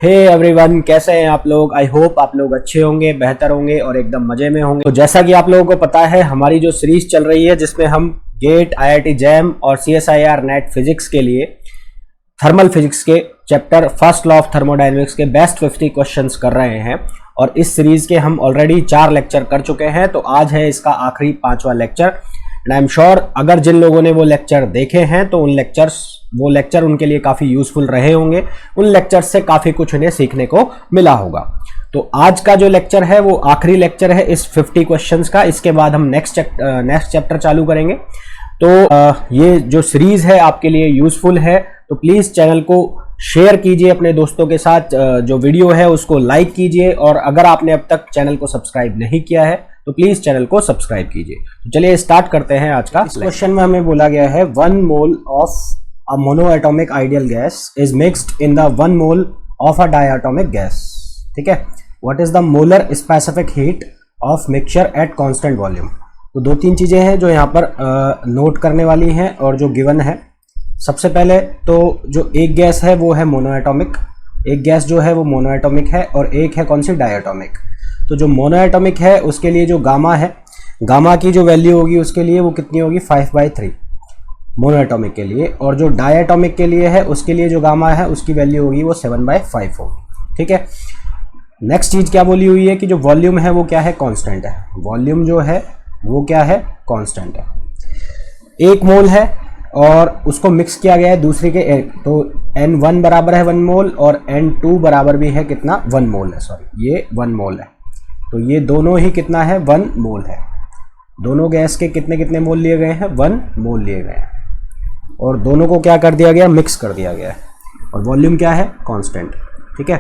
Hey everyone, कैसे हैं आप लोग। आई होप आप लोग अच्छे होंगे, बेहतर होंगे और एकदम मजे में होंगे। तो जैसा कि आप लोगों को पता है, हमारी जो सीरीज चल रही है जिसमें हम गेट, आईआईटी जैम और सीएसआईआर नेट फिजिक्स के लिए थर्मल फिजिक्स के chapter first law of thermodynamics के बेस्ट 50 क्वेश्चंस कर रहे हैं। और इस सीरीज के हम ऑलरेडी 4 लेक्चर कर चुके हैं, तो आज है इसका आखिरी 5वां lecture. And I am sure अगर जिन लोगों ने वो लेक्चर देखे हैं तो वो लेक्चर उनके लिए काफ़ी यूजफुल रहे होंगे। उन लेक्चर से काफ़ी कुछ उन्हें सीखने को मिला होगा। तो आज का जो लेक्चर है वो आखिरी लेक्चर है इस 50 क्वेश्चंस का। इसके बाद हम नेक्स्ट चैप्टर चालू करेंगे। तो ये जो सीरीज है आपके लिए यूजफुल है, तो प्लीज़ चैनल को शेयर कीजिए अपने दोस्तों के साथ, जो वीडियो है उसको लाइक कीजिए, और अगर आपने अब तक चैनल को सब्सक्राइब नहीं किया है तो प्लीज चैनल को सब्सक्राइब कीजिए। तो चलिए स्टार्ट करते हैं आज का। इस क्वेश्चन में हमें बोला गया है 1 mole of a monoatomic ideal gas is mixed in the 1 mole of a diatomic gas. ठीक है, what is the molar specific heat of mixture at constant volume. तो 2-3 चीजें हैं जो यहाँ पर नोट करने वाली हैं और जो गिवन है। सबसे पहले तो जो एक गैस है वो है मोनोएटॉमिक, एक गैस जो है वो मोनोएटॉमिक है और एक है कौन सी, डायटोमिक। तो जो मोनोएटॉमिक है उसके लिए जो गामा है, गामा की जो वैल्यू होगी उसके लिए वो कितनी होगी, 5/3 मोनोएटॉमिक के लिए। और जो डायटोमिक के लिए है उसके लिए जो गामा है उसकी वैल्यू होगी वो 7/5 होगी। ठीक है, नेक्स्ट चीज क्या बोली हुई है कि जो वॉल्यूम है वो क्या है, कांस्टेंट है। वॉल्यूम जो है वो क्या है, कांस्टेंट है। 1 मोल है और उसको मिक्स किया गया है दूसरे के तो N1 बराबर है 1 मोल और N2 बराबर भी है कितना, 1 मोल है। सॉरी, ये 1 मोल है। तो ये दोनों ही कितना है, 1 मोल है। दोनों गैस के कितने कितने मोल लिए गए हैं, 1 मोल लिए गए हैं। और दोनों को क्या कर दिया गया, मिक्स कर दिया गया है। और वॉल्यूम क्या है, कांस्टेंट। ठीक है,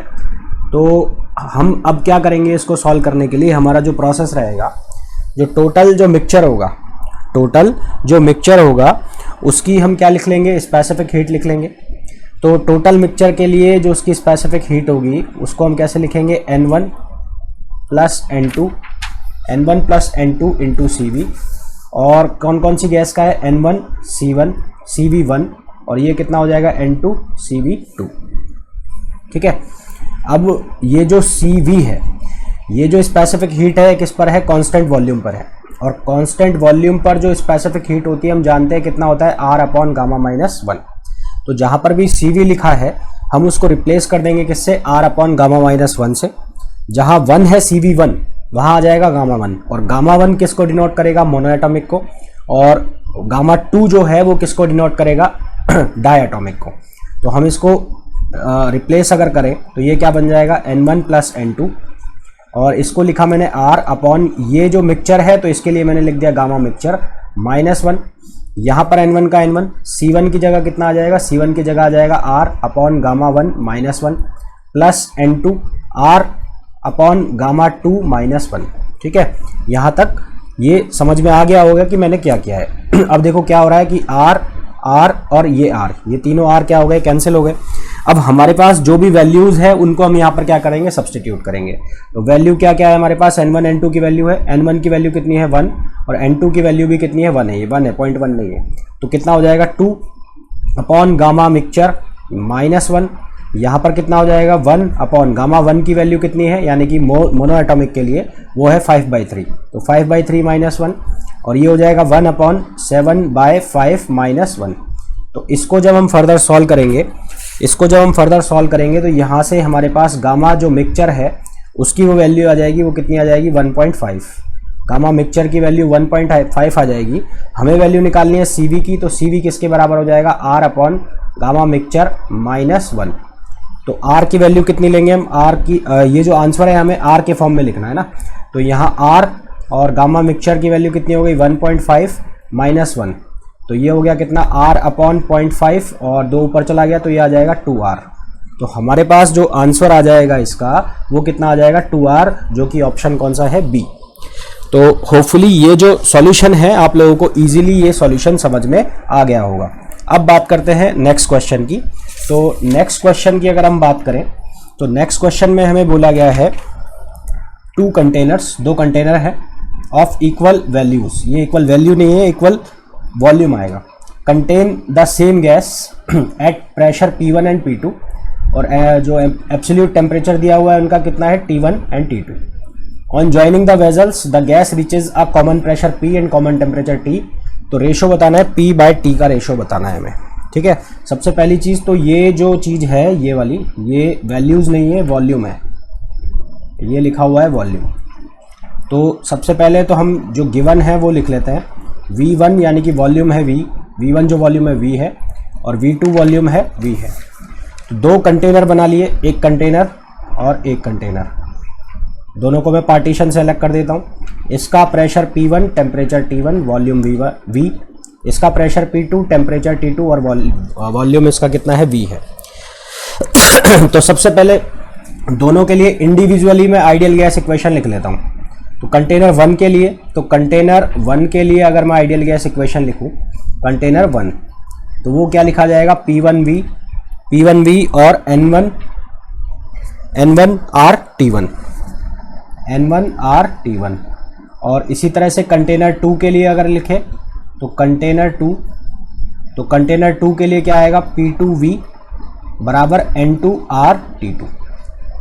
तो हम अब क्या करेंगे इसको सॉल्व करने के लिए। हमारा जो प्रोसेस रहेगा, जो टोटल जो मिक्सचर होगा उसकी हम क्या लिख लेंगे, स्पेसिफिक हीट लिख लेंगे। तो टोटल मिक्सचर के लिए जो उसकी स्पेसिफिक हीट होगी उसको हम कैसे लिखेंगे, N1 plus N1 plus N2 into CV। और कौन कौन सी गैस का है, N1 C1 CV1 और ये कितना हो जाएगा, N2 CV2। ठीक है, अब ये जो CV है, ये जो स्पेसिफिक हीट है किस पर है, कांस्टेंट वॉल्यूम पर है। और कांस्टेंट वॉल्यूम पर जो स्पेसिफिक हीट होती है हम जानते हैं कितना होता है, R/γ-1। तो जहां पर भी CV लिखा है हम उसको रिप्लेस कर देंगे किससे, R/γ-1 से। जहां 1 है CV1 वहां आ जाएगा γ1, और γ1 किसको डिनोट करेगा, मोनोएटॉमिक को। और γ2 जो है वो किसको डिनोट करेगा, डायटोमिक को। तो हम इसको रिप्लेस अगर करें तो ये क्या बन जाएगा, N1 प्लस N2। और इसको लिखा मैंने R/, ये जो मिक्सचर है तो इसके लिए मैंने लिख दिया गामा मिक्सचर -1। यहाँ पर N1 का N1, C1 की जगह कितना आ जाएगा, C1 की जगह आ जाएगा R/γ1 -1 प्लस N2 R/γ2 -1। ठीक है, यहाँ तक ये समझ में आ गया होगा कि मैंने क्या किया है। अब देखो क्या हो रहा है कि R और ये R, ये तीनों R क्या हो गए, कैंसिल हो गए। अब हमारे पास जो भी वैल्यूज है उनको हम यहाँ पर क्या करेंगे, सब्स्टिट्यूट करेंगे। तो वैल्यू क्या क्या है हमारे पास, N1 N2 की वैल्यू है। N1 की वैल्यू कितनी है, 1, और N2 की वैल्यू भी कितनी है, 1 है। ये 1 है, 0.1 नहीं है। तो कितना हो जाएगा, 2/गामा मिक्सचर -1। यहाँ पर कितना हो जाएगा, 1/γ1 की वैल्यू कितनी है, यानी कि मोनोएटॉमिक के लिए वो है 5/3। तो 5/3 -1, और ये हो जाएगा 1/7/5 -1। तो इसको जब हम फर्दर सॉल्व करेंगे तो यहाँ से हमारे पास गामा जो मिक्सचर है उसकी वो वैल्यू आ जाएगी, वो कितनी आ जाएगी, 1.5। गामा मिक्सचर की वैल्यू 1.5 आ जाएगी। हमें वैल्यू निकालनी है CV की, तो CV किसके बराबर हो जाएगा, R/γ मिक्सचर -1। तो R की वैल्यू कितनी लेंगे हम, R की ये जो आंसर है हमें R के फॉर्म में लिखना है ना। तो यहाँ R और गामा मिक्सचर की वैल्यू कितनी हो गई, 1.5 -1। तो ये हो गया कितना, R/0.5 और 2 ऊपर चला गया तो ये आ जाएगा 2R। तो हमारे पास जो आंसर आ जाएगा इसका वो कितना आ जाएगा, 2R, जो कि ऑप्शन कौन सा है, B। तो होपफुली ये जो सॉल्यूशन है आप लोगों को इजीली ये सॉल्यूशन समझ में आ गया होगा। अब बात करते हैं नेक्स्ट क्वेश्चन की। तो नेक्स्ट क्वेश्चन की अगर हम बात करें तो नेक्स्ट क्वेश्चन में हमें बोला गया है 2 कंटेनर्स, 2 कंटेनर है ऑफ इक्वल वैल्यूज। ये इक्वल वैल्यू नहीं है, इक्वल वॉल्यूम आएगा। Contain the same gas at pressure P1 and P2 और जो एब्सोल्यूट टेम्परेचर दिया हुआ है उनका कितना है T1 and T2। On joining the vessels the gas reaches a common pressure P and common temperature T। तो रेशो बताना है, P/T का रेशो बताना है हमें, ठीक है। सबसे पहली चीज़ तो ये जो चीज़ है ये वाली, ये वैल्यूज़ नहीं है, वॉल्यूम है, ये लिखा हुआ है वॉल्यूम। तो सबसे पहले तो हम जो गिवन है वो लिख लेते हैं। V1 यानी कि वॉल्यूम है V1 जो वॉल्यूम है V है, और V2 वॉल्यूम है V है। तो दो कंटेनर बना लिए, एक कंटेनर और एक कंटेनर, दोनों को मैं पार्टीशन से अलग कर देता हूँ। इसका pressure P1, temperature T1, volume V, इसका प्रेशर P2, टेम्परेचर T2 और वॉल्यूम इसका कितना है V है। तो सबसे पहले दोनों के लिए इंडिविजुअली मैं आइडियल गैस इक्वेशन लिख लेता हूँ। तो कंटेनर 1 के लिए, तो कंटेनर 1 के लिए अगर मैं आइडियल गैस इक्वेशन लिखूँ कंटेनर 1, तो वो क्या लिखा जाएगा, P1V और N1R T1। और इसी तरह से कंटेनर 2 के लिए अगर लिखे तो कंटेनर 2 के लिए क्या आएगा, P2V बराबर N2R T2,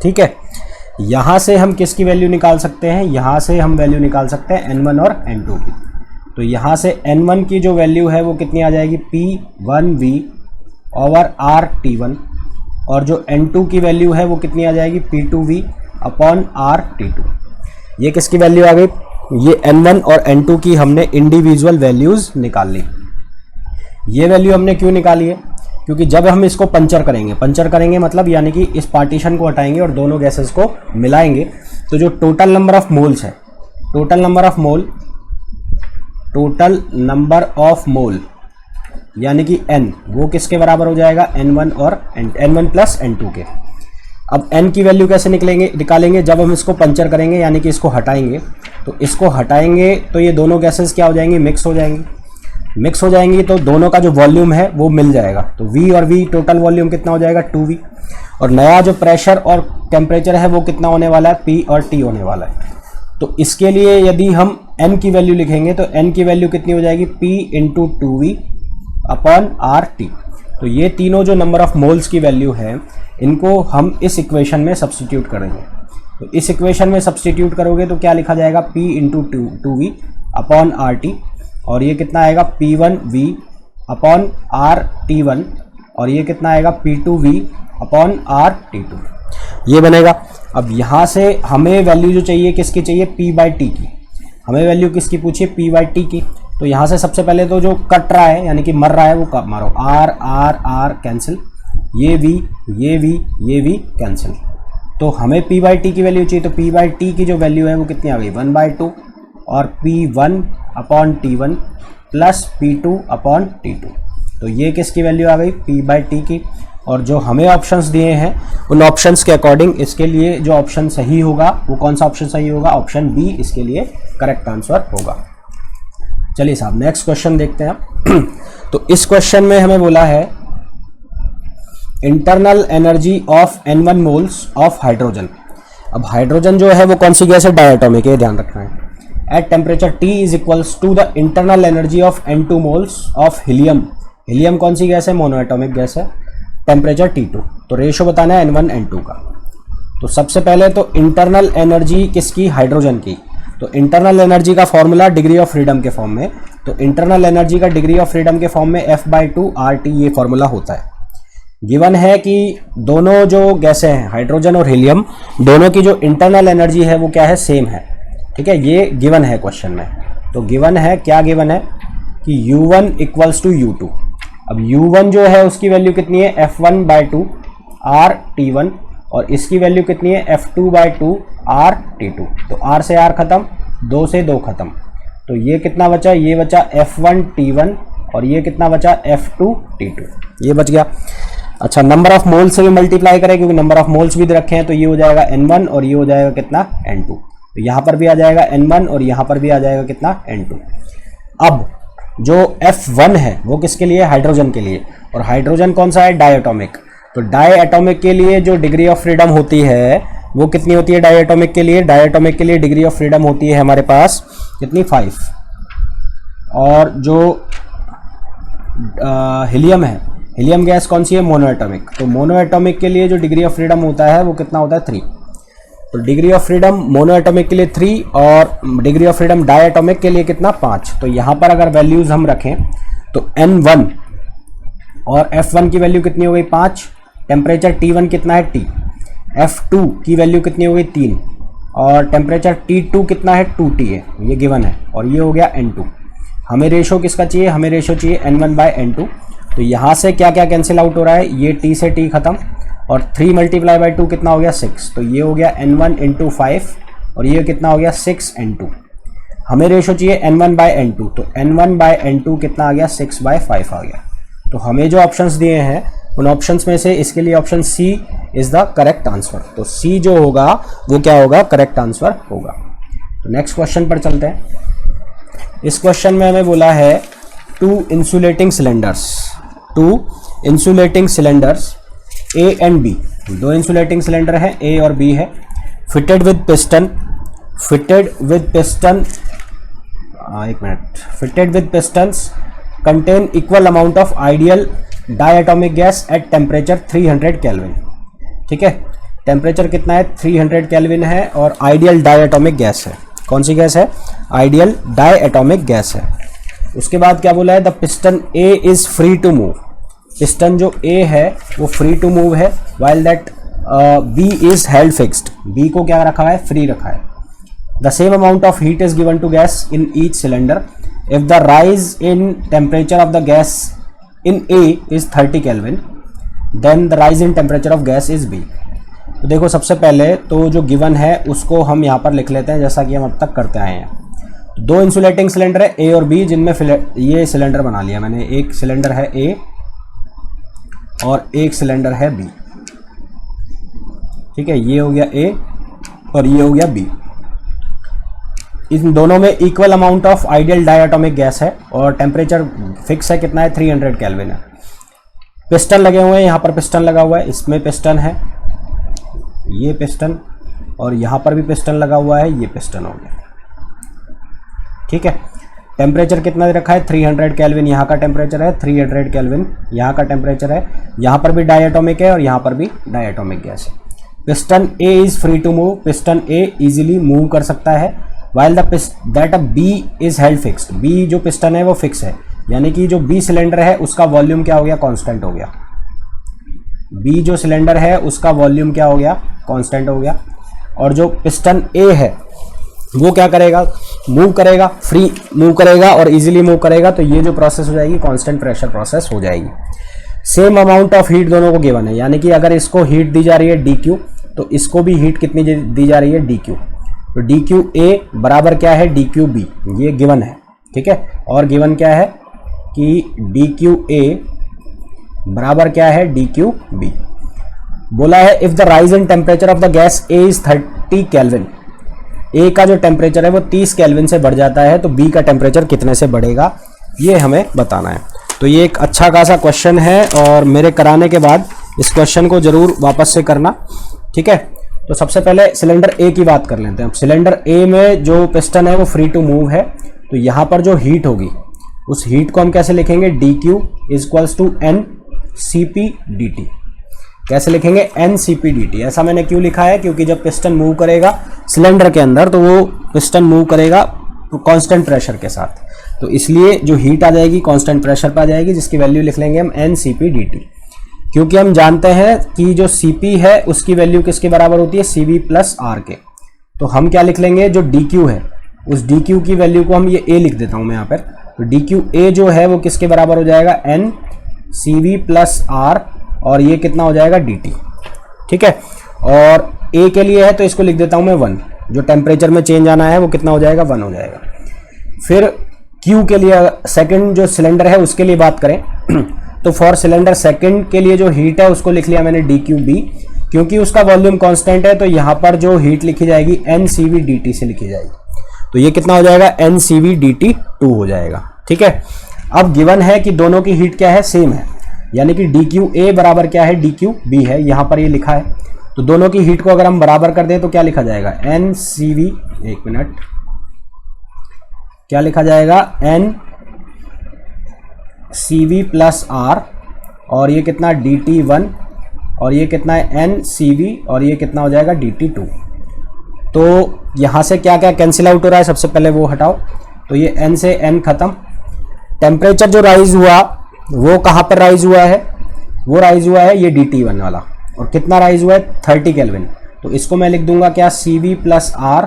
ठीक है। यहाँ से हम किसकी वैल्यू निकाल सकते हैं, यहाँ से हम वैल्यू निकाल सकते हैं N1 और N2 की। तो यहाँ से N1 की जो वैल्यू है वो कितनी आ जाएगी, P1V ओवर R T1, और जो N2 की वैल्यू है वो कितनी आ जाएगी, P2V अपॉन R T2। ये किसकी वैल्यू आ गई, ये N1 और N2 की हमने इंडिविजुअल वैल्यूज़ निकाल ली। ये वैल्यू हमने क्यों निकाली है, क्योंकि जब हम इसको पंचर करेंगे मतलब यानी कि इस पार्टीशन को हटाएंगे और दोनों गैसेस को मिलाएंगे, तो जो टोटल नंबर ऑफ मोल्स है, टोटल नंबर ऑफ मोल यानी कि N, वो किसके बराबर हो जाएगा, N1 प्लस N2 के। अब N की वैल्यू कैसे निकालेंगे, जब हम इसको पंचर करेंगे यानी कि इसको हटाएंगे, तो इसको हटाएंगे तो ये दोनों गैसेस क्या हो जाएंगी, मिक्स हो जाएंगी, तो दोनों का जो वॉल्यूम है वो मिल जाएगा। तो V और V टोटल वॉल्यूम कितना हो जाएगा, 2V, और नया जो प्रेशर और टेम्परेचर है वो कितना होने वाला है, P और T होने वाला है। तो इसके लिए यदि हम N की वैल्यू लिखेंगे तो N की वैल्यू कितनी हो जाएगी, P into 2V upon RT। तो ये तीनों जो नंबर ऑफ मोल्स की वैल्यू है इनको हम इस इक्वेशन में सब्स्टिट्यूट करेंगे। तो इस इक्वेशन में सब्स्टिट्यूट करोगे तो क्या लिखा जाएगा, P into 2V upon RT, और ये कितना आएगा, P1V अपॉन RT1, और ये कितना आएगा, P2V अपॉन RT2, ये बनेगा। अब यहाँ से हमें वैल्यू जो चाहिए किसकी चाहिए, P/T की। हमें वैल्यू किसकी पूछी, P/T की। तो यहाँ से सबसे पहले तो जो कट रहा है यानी कि मर रहा है वो कब मारो, R कैंसिल, ये V कैंसिल। तो हमें P/T की वैल्यू चाहिए, तो P/T की जो वैल्यू है वो कितनी आ गई, 1/2, और P1 upon T1 plus P2 upon T2। तो ये किसकी वैल्यू आ गई, P/T की। और जो हमें ऑप्शंस दिए हैं उन ऑप्शंस के अकॉर्डिंग इसके लिए जो ऑप्शन सही होगा वो कौन सा ऑप्शन सही होगा, ऑप्शन बी इसके लिए करेक्ट आंसर होगा। चलिए साहब नेक्स्ट क्वेश्चन देखते हैं। तो इस क्वेश्चन में हमें बोला है internal energy of N1 moles of hydrogen. अब हाइड्रोजन जो है वो कौन सी गैस है, डायटोमिक, ये ध्यान रखना है। At temperature T is equals to the internal energy of N2 moles of helium. Helium कौन सी गैस है, मोनोएटॉमिक गैस है, टेम्परेचर T2। तो रेशो बताना है N1 N2 का। तो सबसे पहले तो इंटरनल एनर्जी किसकी, हाइड्रोजन की। तो इंटरनल एनर्जी का फॉर्मूला डिग्री ऑफ फ्रीडम के फॉर्म में, तो इंटरनल एनर्जी का डिग्री ऑफ फ्रीडम के फॉर्म में F/2 RT ये फॉर्मूला होता है। गिवन है कि दोनों जो गैसें हैं हाइड्रोजन और हीलियम, दोनों की जो इंटरनल एनर्जी है वो क्या है, सेम है, ठीक है। ये गिवन है क्वेश्चन में। तो गिवन है, क्या गिवन है कि U1 इक्वल्स टू U2। अब U1 जो है उसकी वैल्यू कितनी है, F1/2 RT1, और इसकी वैल्यू कितनी है, F2/2 RT2। तो R से R खत्म, 2 से 2 खत्म, तो ये कितना बचा, ये बचा F1T1, और ये कितना बचा, F2T2, ये बच गया। अच्छा, नंबर ऑफ मोल्स से भी मल्टीप्लाई करें क्योंकि नंबर ऑफ मोल्स भी रखे हैं, तो ये हो जाएगा N1 और ये हो जाएगा कितना, N2। तो यहाँ पर भी आ जाएगा N1 और यहाँ पर भी आ जाएगा कितना, N2। अब जो F1 है वो किसके लिए, हाइड्रोजन के लिए, और हाइड्रोजन कौन सा है, डायटोमिक। तो डायटोमिक के लिए जो डिग्री ऑफ फ्रीडम होती है वो कितनी होती है, डायटोमिक के लिए, डायटोमिक के लिए डिग्री ऑफ फ्रीडम होती है हमारे पास कितनी, 5। और जो हीलियम है, हीलियम गैस कौन सी है? Mono atomic. तो मोनो एटॉमिक के लिए जो डिग्री ऑफ फ्रीडम होता है वो कितना होता है? 3। तो degree of freedom mono atomic के लिए 3 और degree of freedom di atomic के लिए कितना? 5। तो यहाँ पर अगर वैल्यूज हम रखें तो N1 और F1 की वैल्यू कितनी हो गई? 5। टेम्परेचर T1 कितना है? T। F2 की वैल्यू कितनी हो गई? 3 और टेम्परेचर T2 कितना है? 2T है, ये गिवन है। और ये हो गया N2। हमें रेशो किसका चाहिए? हमें रेशो चाहिए N1/N2। तो यहाँ से क्या क्या कैंसिल आउट हो रहा है? ये T से T खत्म और 3 × 2 कितना हो गया? 6। तो ये हो गया N1 × 5 और ये कितना हो गया? 6N2। हमें रेशो चाहिए N1/N2। तो N1/N2 कितना आ गया? 6/5 आ गया। तो हमें जो ऑप्शंस दिए हैं उन ऑप्शंस में से इसके लिए option C is the correct answer. तो C जो होगा वो क्या होगा? करेक्ट आंसर होगा। तो नेक्स्ट क्वेश्चन पर चलते हैं। इस क्वेश्चन में हमें बोला है 2 insulating cylinders A and B। 2 insulating cylinder है, A और B है, fitted with pistons contain equal amount of ideal diatomic gas at temperature 300 kelvin. ठीक है, टेम्परेचर कितना है? 300 केल्विन है और आइडियल डायटोमिक गैस है। कौन सी गैस है? आइडियल डायटोमिक गैस है। उसके बाद क्या बोला है? The piston A is free to move. Piston जो A है वो फ्री टू मूव है, while that B is held fixed. B को क्या रखा है? फ्री रखा है। The same amount of heat is given to gas in each cylinder if the rise in temperature of the gas in A is 30 Kelvin, then the rise in temperature of gas is B। तो देखो सबसे पहले तो जो given है उसको हम यहाँ पर लिख लेते हैं जैसा कि हम अब तक करते आए हैं। 2 इंसुलेटिंग सिलेंडर है A और B, जिनमें ये सिलेंडर बना लिया मैंने। एक सिलेंडर है A और एक सिलेंडर है B। ठीक है, ये हो गया A और ये हो गया B। इन दोनों में equal amount of ideal diatomic gas है और टेम्परेचर फिक्स है कितना है? 300 केल्विन है। पिस्टन लगे हुए हैं, यहाँ पर पिस्टन लगा हुआ है, इसमें पिस्टन है, ये पिस्टन, और यहाँ पर भी पिस्टन लगा हुआ है, ये पिस्टन हो गया। ठीक है, टेम्परेचर कितना रखा है? 300 केल्विन यहाँ का टेम्परेचर है, 300 केल्विन यहाँ का टेम्परेचर है। यहाँ पर भी डायटोमिक है और यहाँ पर भी डायटोमिक गैस है। Piston A is free to move. Piston A easily move कर सकता है, while that B is held fixed। B जो पिस्टन है वो फिक्स है, यानी कि जो B सिलेंडर है उसका वॉल्यूम क्या हो गया? कांस्टेंट हो गया। B जो सिलेंडर है उसका वॉल्यूम क्या हो गया? कांस्टेंट हो गया। और जो पिस्टन A है वो क्या करेगा? मूव करेगा, फ्री मूव करेगा और इजीली मूव करेगा। तो ये जो प्रोसेस हो जाएगी कांस्टेंट प्रेशर प्रोसेस हो जाएगी। सेम अमाउंट ऑफ हीट दोनों को गिवन है, यानी कि अगर इसको हीट दी जा रही है DQ तो इसको भी हीट कितनी दी जा रही है? DQ। तो DQA बराबर क्या है? DQB, ये गिवन है। ठीक है, और गिवन क्या है कि DQA बराबर क्या है? DQB। बोला है if the rise in temperature of the gas A is 30 kelvin. A का जो टेम्परेचर है वो 30 केल्विन से बढ़ जाता है, तो B का टेम्परेचर कितने से बढ़ेगा ये हमें बताना है। तो ये एक अच्छा खासा क्वेश्चन है और मेरे कराने के बाद इस क्वेश्चन को जरूर वापस से करना। ठीक है, तो सबसे पहले सिलेंडर A की बात कर लेते हैं। सिलेंडर A में जो पिस्टन है वो फ्री टू मूव है, तो यहाँ पर जो हीट होगी उस हीट को हम कैसे लिखेंगे? DQ equals to NCP/dt। कैसे लिखेंगे? NCP/dt। ऐसा मैंने क्यों लिखा है? क्योंकि जब पिस्टन मूव करेगा सिलेंडर के अंदर तो वो पिस्टन मूव करेगा कांस्टेंट प्रेशर के साथ, तो इसलिए जो हीट आ जाएगी कांस्टेंट प्रेशर पर आ जाएगी, जिसकी वैल्यू लिख लेंगे हम NCP/dt। क्योंकि हम जानते हैं कि जो Cp है उसकी वैल्यू किसके बराबर होती है? Cv प्लस R के। तो हम क्या लिख लेंगे? जो DQ है उस DQ की वैल्यू को हम ये A लिख देता हूं मैं यहाँ पर। तो DQA जो है वो किसके बराबर हो जाएगा? NCV प्लस R, और ये कितना हो जाएगा? DT। ठीक है, और A के लिए है तो इसको लिख देता हूं मैं 1। जो टेम्परेचर में चेंज आना है वो कितना हो जाएगा? 1 हो जाएगा। फिर Q के लिए, सेकंड जो सिलेंडर है उसके लिए बात करें तो फॉर सिलेंडर सेकंड के लिए जो हीट है उसको लिख लिया मैंने DQB, क्योंकि उसका वॉल्यूम कांस्टेंट है तो यहाँ पर जो हीट लिखी जाएगी NCV/dt से लिखी जाएगी। तो ये कितना हो जाएगा? NCV/dt 2 हो जाएगा। ठीक है, अब गिवन है कि दोनों की हीट क्या है? सेम है, यानी कि DQA बराबर क्या है? DQB है, यहाँ पर ये लिखा है। तो दोनों की हीट को अगर हम बराबर कर दें तो क्या लिखा जाएगा? NCV, एक मिनट, क्या लिखा जाएगा? NCV प्लस R और ये कितना dt1 और ये कितना है NCV और ये कितना हो जाएगा dt2। तो यहाँ से क्या क्या कैंसिल आउट हो रहा है, सबसे पहले वो हटाओ। तो ये n से n खत्म। टेम्परेचर जो राइज हुआ वो कहाँ पर राइज हुआ है, वो राइज हुआ है ये dt1 वाला, और कितना राइज हुआ है 30 केल्विन। तो इसको मैं लिख दूंगा क्या CV प्लस R,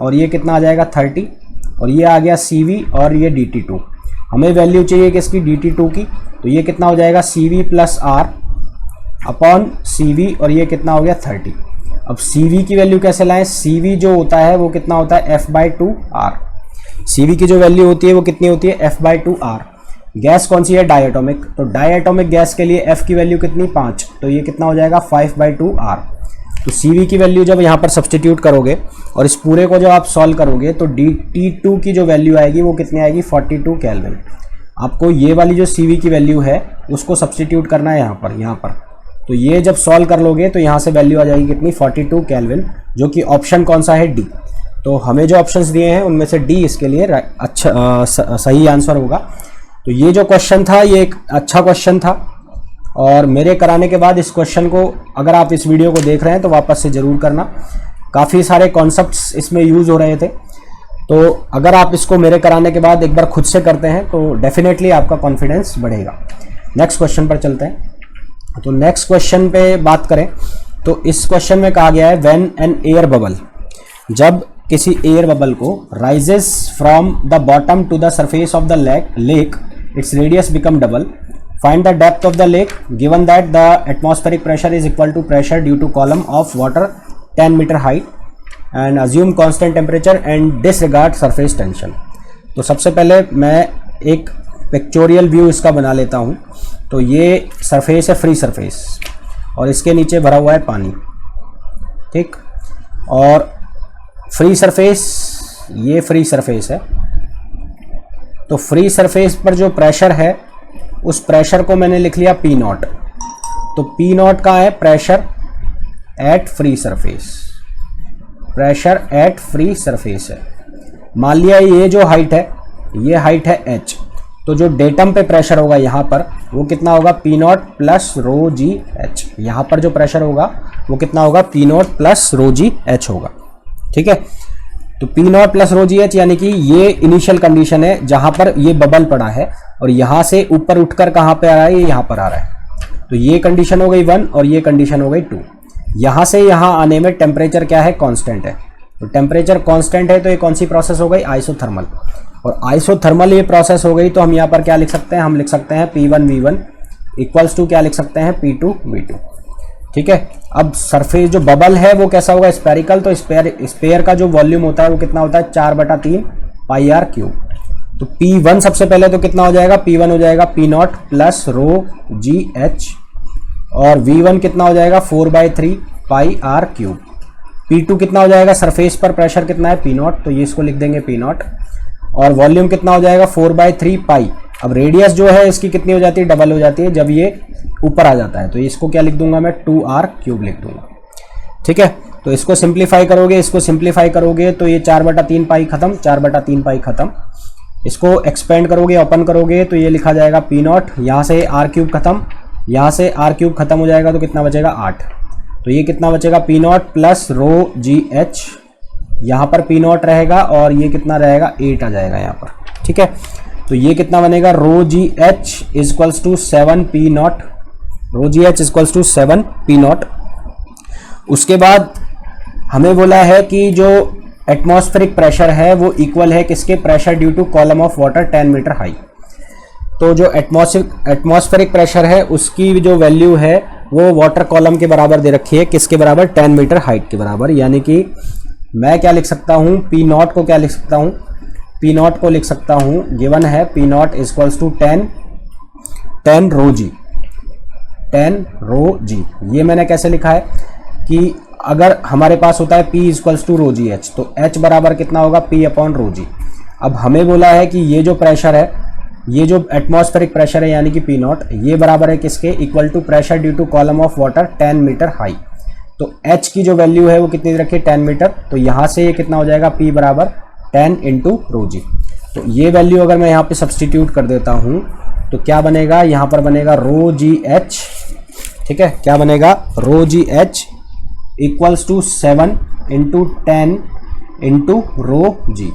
और ये कितना आ जाएगा 30, और ये आ गया CV और ये dt2। हमें वैल्यू चाहिए किसकी, dt2 की। तो ये कितना हो जाएगा CV plus R upon CV, और ये कितना हो गया 30। अब CV की वैल्यू कैसे लाएं, CV जो होता है वो कितना होता है F/2R। CV की जो वैल्यू होती है वो कितनी होती है F/2R। गैस कौन सी है, डायटोमिक। तो डायटोमिक गैस के लिए F की वैल्यू कितनी 5, तो ये कितना हो जाएगा 5/2R। तो CV की वैल्यू जब यहाँ पर सब्सटीट्यूट करोगे और इस पूरे को जब आप सॉल्व करोगे तो dt2 की जो वैल्यू आएगी वो कितनी आएगी 42 केल्विन। आपको ये वाली जो CV की वैल्यू है उसको सब्सटीट्यूट करना है यहाँ पर। तो ये जब सॉल्व कर लोगे तो यहाँ से वैल्यू आ जाएगी कितनी 42 केल्विन, जो कि ऑप्शन कौन सा है, D। तो हमें जो ऑप्शंस दिए हैं उनमें से D इसके लिए अच्छा सही आंसर होगा। तो ये जो क्वेश्चन था ये एक अच्छा क्वेश्चन था, और मेरे कराने के बाद इस क्वेश्चन को अगर आप इस वीडियो को देख रहे हैं तो वापस से ज़रूर करना। काफ़ी सारे कॉन्सेप्ट्स इसमें यूज़ हो रहे थे, तो अगर आप इसको मेरे कराने के बाद एक बार खुद से करते हैं तो डेफिनेटली आपका कॉन्फिडेंस बढ़ेगा। नेक्स्ट क्वेश्चन पर चलते हैं। तो नेक्स्ट क्वेश्चन पे बात करें तो इस क्वेश्चन में कहा गया है व्हेन एन एयर बबल, जब किसी एयर बबल को rises from the bottom to the surface of the lake its radius become double, find the depth of the lake given that the atmospheric pressure is equal to pressure due to column of water 10 meter height and assume constant temperature and disregard surface tension। तो सबसे पहले मैं एक pictorial view इसका बना लेता हूँ। तो ये सरफेस है, फ्री सरफेस, और इसके नीचे भरा हुआ है पानी, ठीक। और फ्री सरफेस, ये फ्री सरफेस है। तो फ्री सरफेस पर जो प्रेशर है उस प्रेशर को मैंने लिख लिया P0। तो P0 का है pressure at free surface, pressure at free surface है। मान लिया ये जो हाइट है ये हाइट है h, तो जो डेटम पे प्रेशर होगा यहाँ पर वो कितना होगा P0 प्लस रो जी एच। यहाँ पर जो प्रेशर होगा वो कितना होगा P0 प्लस रो जी एच होगा, ठीक है। तो P0 प्लस रो जी एच यानी कि ये इनिशियल कंडीशन है जहां पर ये बबल पड़ा है, और यहां से ऊपर उठकर कहां पे आ रहा है, ये यहां पर आ रहा है। तो ये कंडीशन हो गई 1 और ये कंडीशन हो गई 2। यहां से यहां आने में टेम्परेचर क्या है, कांस्टेंट है। तो टेम्परेचर कांस्टेंट है तो ये कौन सी प्रोसेस हो गई, आइसोथर्मल। और आइसोथर्मल ये प्रोसेस हो गई तो हम यहाँ पर क्या लिख सकते हैं, हम लिख सकते हैं P1 V1 इक्वल्स टू क्या लिख सकते हैं P2 V2, ठीक है। अब सरफेस जो बबल है वो कैसा होगा, स्पेरिकल। तो स्पेयर का जो वॉल्यूम होता है वो कितना होता है 4/3 पाई आर क्यूब। तो P1 सबसे पहले तो कितना हो जाएगा, P1 हो जाएगा P0 प्लस रो जी एच, और V1 कितना हो जाएगा 4/3 पाई आर क्यूब। P2 कितना हो जाएगा, सरफेस पर प्रेशर कितना है P0, तो ये इसको लिख देंगे P0, और वॉल्यूम कितना हो जाएगा 4/3 पाई। अब रेडियस जो है इसकी कितनी हो जाती है, डबल हो जाती है जब ये ऊपर आ जाता है। तो इसको क्या लिख दूंगा मैं 2r क्यूब लिख दूंगा, ठीक है। तो इसको सिंप्लीफाई करोगे, इसको सिंप्लीफाई करोगे तो ये 4/3 पाई खत्म, 4/3 पाई खत्म। इसको एक्सपेंड करोगे, ओपन करोगे तो ये लिखा जाएगा P0, यहाँ से r क्यूब खत्म, यहाँ से r क्यूब खत्म हो जाएगा तो कितना बचेगा 8। तो ये कितना बचेगा P0 प्लस रो जी एच, यहाँ पर P0 रहेगा और ये कितना रहेगा 8 आ जाएगा यहाँ पर, ठीक है। तो ये कितना बनेगा, rho g h equals to 7 P0, rho g h equals to 7 P0। उसके बाद हमें बोला है कि जो एटमॉस्फेरिक प्रेशर है वो इक्वल है किसके, pressure due to column of water 10 metre high. तो जो एटमॉस्फेरिक प्रेशर है उसकी जो वैल्यू है वो वाटर कॉलम के बराबर दे रखी है, किसके बराबर, 10 मीटर हाइट के बराबर। यानी कि मैं क्या लिख सकता हूँ, P0 को क्या लिख सकता हूँ, P0 को लिख सकता हूँ, गिवन है P0 इक्वल्स टू 10 रो जी, 10 रो जी। ये मैंने कैसे लिखा है कि अगर हमारे पास होता है P equals to rho g h, तो H बराबर कितना होगा P अपॉन रो जी। अब हमें बोला है कि ये जो प्रेशर है, ये जो एटमॉस्फेरिक प्रेशर है यानी कि P0, ये बराबर है किसके, equal to pressure due to column of water 10 metre high. तो H की जो वैल्यू है वो कितनी रखी है, 10 मीटर। तो यहाँ से ये कितना हो जाएगा, P बराबर 10 इंटू रो जी। तो ये वैल्यू अगर मैं यहाँ पे सब्सटीट्यूट कर देता हूँ तो क्या बनेगा, यहाँ पर बनेगा रो जी एच, ठीक है, क्या बनेगा, rho g h equals to 7 into 10 into rho g.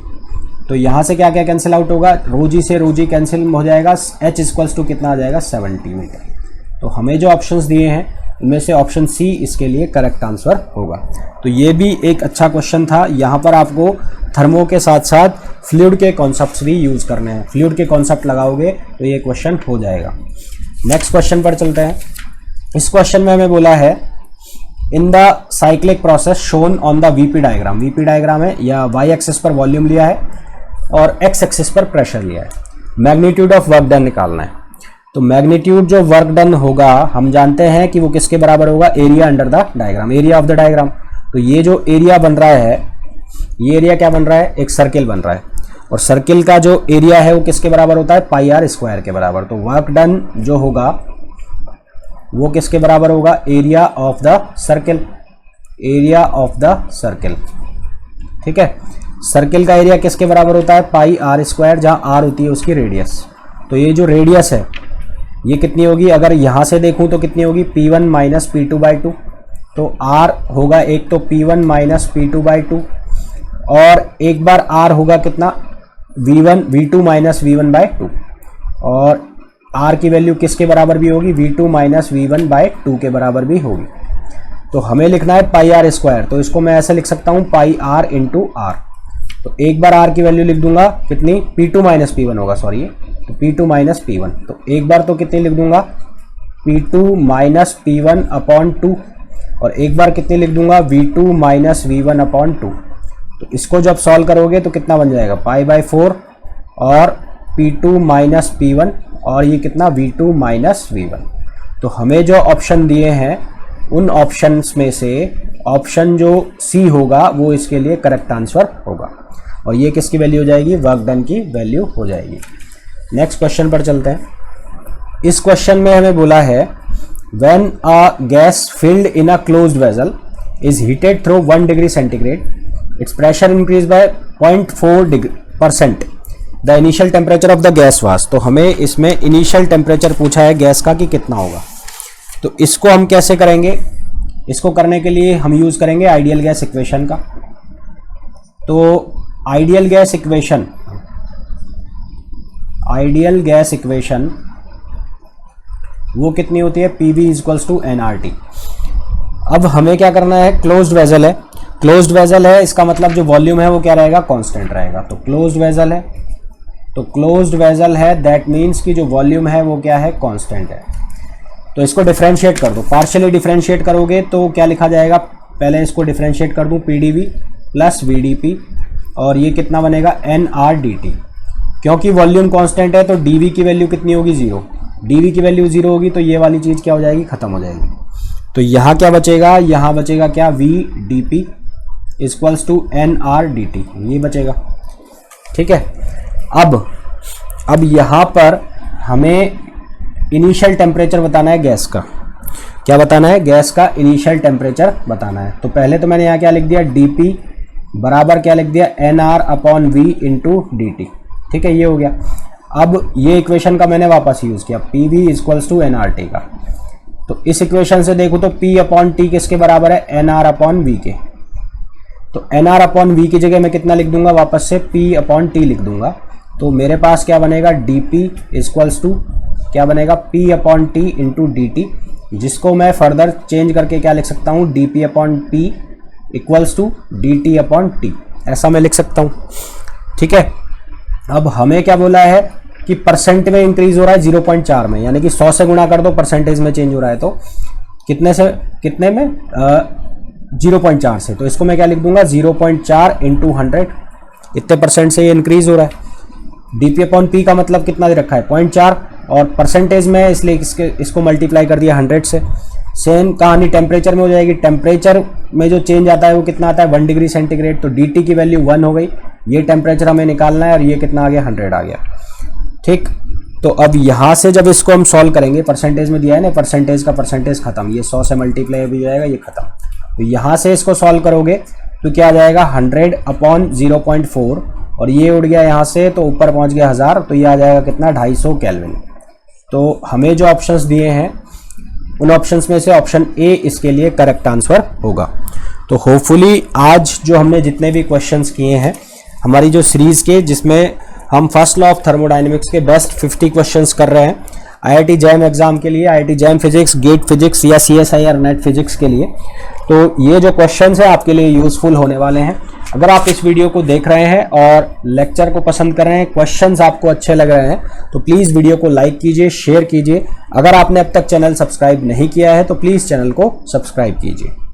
तो यहाँ से क्या क्या कैंसिल आउट होगा, रो जी से रो जी कैंसिल हो जाएगा, एच इक्वल्स टू कितना आ जाएगा 70 मीटर। तो हमें जो ऑप्शंस दिए हैं उनमें से ऑप्शन सी इसके लिए करेक्ट आंसर होगा। तो ये भी एक अच्छा क्वेश्चन था। यहाँ पर आपको थर्मो के साथ साथ फ्लूइड के कॉन्सेप्ट्स भी यूज करने हैं, फ्लूइड के कॉन्सेप्ट लगाओगे तो ये क्वेश्चन हो जाएगा। नेक्स्ट क्वेश्चन पर चलते हैं। इस क्वेश्चन में हमें बोला है in the cyclic process shown on the VP diagram, VP diagram है या वाई एक्सिस पर वॉल्यूम लिया है और एक्स एक्सिस पर प्रेशर लिया है, मैग्नीट्यूड ऑफ वर्क डन निकालना है। तो मैग्नीट्यूड जो वर्क डन होगा हम जानते हैं कि वो किसके बराबर होगा, area under the diagram, area of the diagram. तो ये जो एरिया बन रहा है, ये एरिया क्या बन रहा है, एक सर्किल बन रहा है और सर्किल का जो एरिया है वो किसके बराबर होता है, पाई आर स्क्वायर के बराबर। तो वर्क डन जो होगा वो किसके बराबर होगा, area of the circle, area of the circle, ठीक है। सर्किल का एरिया किसके बराबर होता है, पाई आर स्क्वायर, जहां आर होती है उसकी रेडियस। तो ये जो रेडियस है ये कितनी होगी, अगर यहां से देखूं तो कितनी होगी, P1 माइनस P2/2। तो R होगा एक तो P1 माइनस P2/2 और एक बार R होगा कितना, V2 माइनस V1/2 और R की वैल्यू किसके बराबर भी होगी, V2 माइनस V1/2 के बराबर भी होगी। तो हमें लिखना है पाई आर स्क्वायर, तो इसको मैं ऐसे लिख सकता हूं पाई आर इंटू आर। तो एक बार R की वैल्यू लिख दूंगा कितनी, P2 माइनस P1 होगा, सॉरी तो P2 माइनस P1। तो एक बार तो कितनी लिख दूंगा, P2 माइनस P1 अपॉन 2 और एक बार कितनी लिख दूंगा, V2 माइनस V1 अपॉन 2। तो इसको जब सॉल्व करोगे तो कितना बन जाएगा, पाई/4 और P2 माइनस P1 और ये कितना, V2 माइनस V1। तो हमें जो ऑप्शन दिए हैं उन ऑप्शंस में से ऑप्शन जो सी होगा वो इसके लिए करेक्ट आंसर होगा और ये किसकी वैल्यू हो जाएगी, वर्क डन की वैल्यू हो जाएगी। नेक्स्ट क्वेश्चन पर चलते हैं। इस क्वेश्चन में हमें बोला है when a gas filled in a closed vessel is heated through 1 degree centigrade it's pressure increase by 0.4% the initial temperature of the gas was. तो हमें इसमें इनिशियल टेम्परेचर पूछा है गैस का कि कितना होगा। तो इसको हम कैसे करेंगे, इसको करने के लिए हम यूज करेंगे आइडियल गैस इक्वेशन का। तो ideal gas equation, ideal gas equation वो कितनी होती है, PV इक्वल्स टू nRT। अब हमें क्या करना है, क्लोज्ड वेसल है, क्लोज्ड वेसल है इसका मतलब जो वॉल्यूम है वो क्या रहेगा, कांस्टेंट रहेगा। तो क्लोज्ड वेसल है, तो क्लोज्ड वेसल है दैट मीन्स कि जो वॉल्यूम है वो क्या है, कांस्टेंट है। तो इसको डिफरेंशिएट कर दो, पार्शियली डिफरेंशिएट करोगे तो क्या लिखा जाएगा, पहले इसको डिफरेंशिएट कर दूं, PdV प्लस VdP और ये कितना बनेगा, nRDT। क्योंकि वॉल्यूम कांस्टेंट है तो dV की वैल्यू कितनी होगी, 0। dV की वैल्यू 0 होगी तो ये वाली चीज़ क्या हो जाएगी, खत्म हो जाएगी। तो यहाँ क्या बचेगा, यहाँ बचेगा क्या, VdP इक्वल्स टू nRDT, ये बचेगा, ठीक है। अब यहाँ पर हमें इनिशियल टेम्परेचर बताना है गैस का। क्या बताना है, गैस का इनिशियल टेम्परेचर बताना है। तो पहले तो मैंने यहाँ क्या लिख दिया, dP बराबर क्या लिख दिया, nR upon V into dt, ठीक है, ये हो गया। अब ये इक्वेशन का मैंने वापस यूज किया, PV इक्वल्स टू nRT का। तो इस इक्वेशन से देखो तो P अपॉन T किसके बराबर है, nR अपॉन V के। तो nR अपॉन V की जगह मैं कितना लिख दूंगा, वापस से P अपॉन T लिख दूंगा। तो मेरे पास क्या बनेगा, dP इक्वल्स टू क्या बनेगा, P upon T into dt, जिसको मैं फर्दर चेंज करके क्या लिख सकता हूँ, dP upon P equals to dt upon T, ऐसा मैं लिख सकता हूँ, ठीक है। अब हमें क्या बोला है कि परसेंट में इंक्रीज हो रहा है 0.4 में, यानी कि 100 से गुणा कर दो परसेंटेज में चेंज हो रहा है, तो कितने से कितने में, 0.4 से। तो इसको मैं क्या लिख दूंगा, 0.4 इंटू 100, इतने परसेंट से ये इंक्रीज हो रहा है। dP अपॉन P का मतलब कितना दे रखा है, 0.4 और परसेंटेज में, इसलिए इसको मल्टीप्लाई कर दिया 100 से। सेम कहानी टेम्परेचर में हो जाएगी, टेम्परेचर में जो चेंज आता है वो कितना आता है, 1 डिग्री सेंटीग्रेड। तो dt की वैल्यू 1 हो गई, ये टेम्परेचर हमें निकालना है और ये कितना आ गया, 100 आ गया, ठीक। तो अब यहाँ से जब इसको हम सॉल्व करेंगे, परसेंटेज में दिया है ना, परसेंटेज का परसेंटेज खत्म, ये 100 से मल्टीप्लाई भी जाएगा, ये खत्म। तो यहाँ से इसको सॉल्व करोगे तो क्या आ जाएगा, 100 अपॉन 0.4 और ये उड़ गया यहाँ से तो ऊपर पहुँच गया 1000, तो ये आ जाएगा कितना, 250 केल्विन, तो हमें जो ऑप्शंस दिए हैं उन ऑप्शंस में से ऑप्शन ए इसके लिए करेक्ट आंसर होगा। तो होपफुली आज जो हमने जितने भी क्वेश्चंस किए हैं हमारी जो सीरीज के, जिसमें हम फर्स्ट लॉ ऑफ थर्मोडायनेमिक्स के बेस्ट 50 क्वेश्चंस कर रहे हैं आईआईटी जैम एग्जाम के लिए, IIT JAM physics, GATE physics या सीएसआईआर नेट फिजिक्स के लिए। तो ये जो क्वेश्चंस है आपके लिए यूजफुल होने वाले हैं। अगर आप इस वीडियो को देख रहे हैं और लेक्चर को पसंद कर रहे हैं, क्वेश्चंस आपको अच्छे लग रहे हैं, तो प्लीज़ वीडियो को लाइक कीजिए, शेयर कीजिए। अगर आपने अब तक चैनल सब्सक्राइब नहीं किया है तो प्लीज़ चैनल को सब्सक्राइब कीजिए।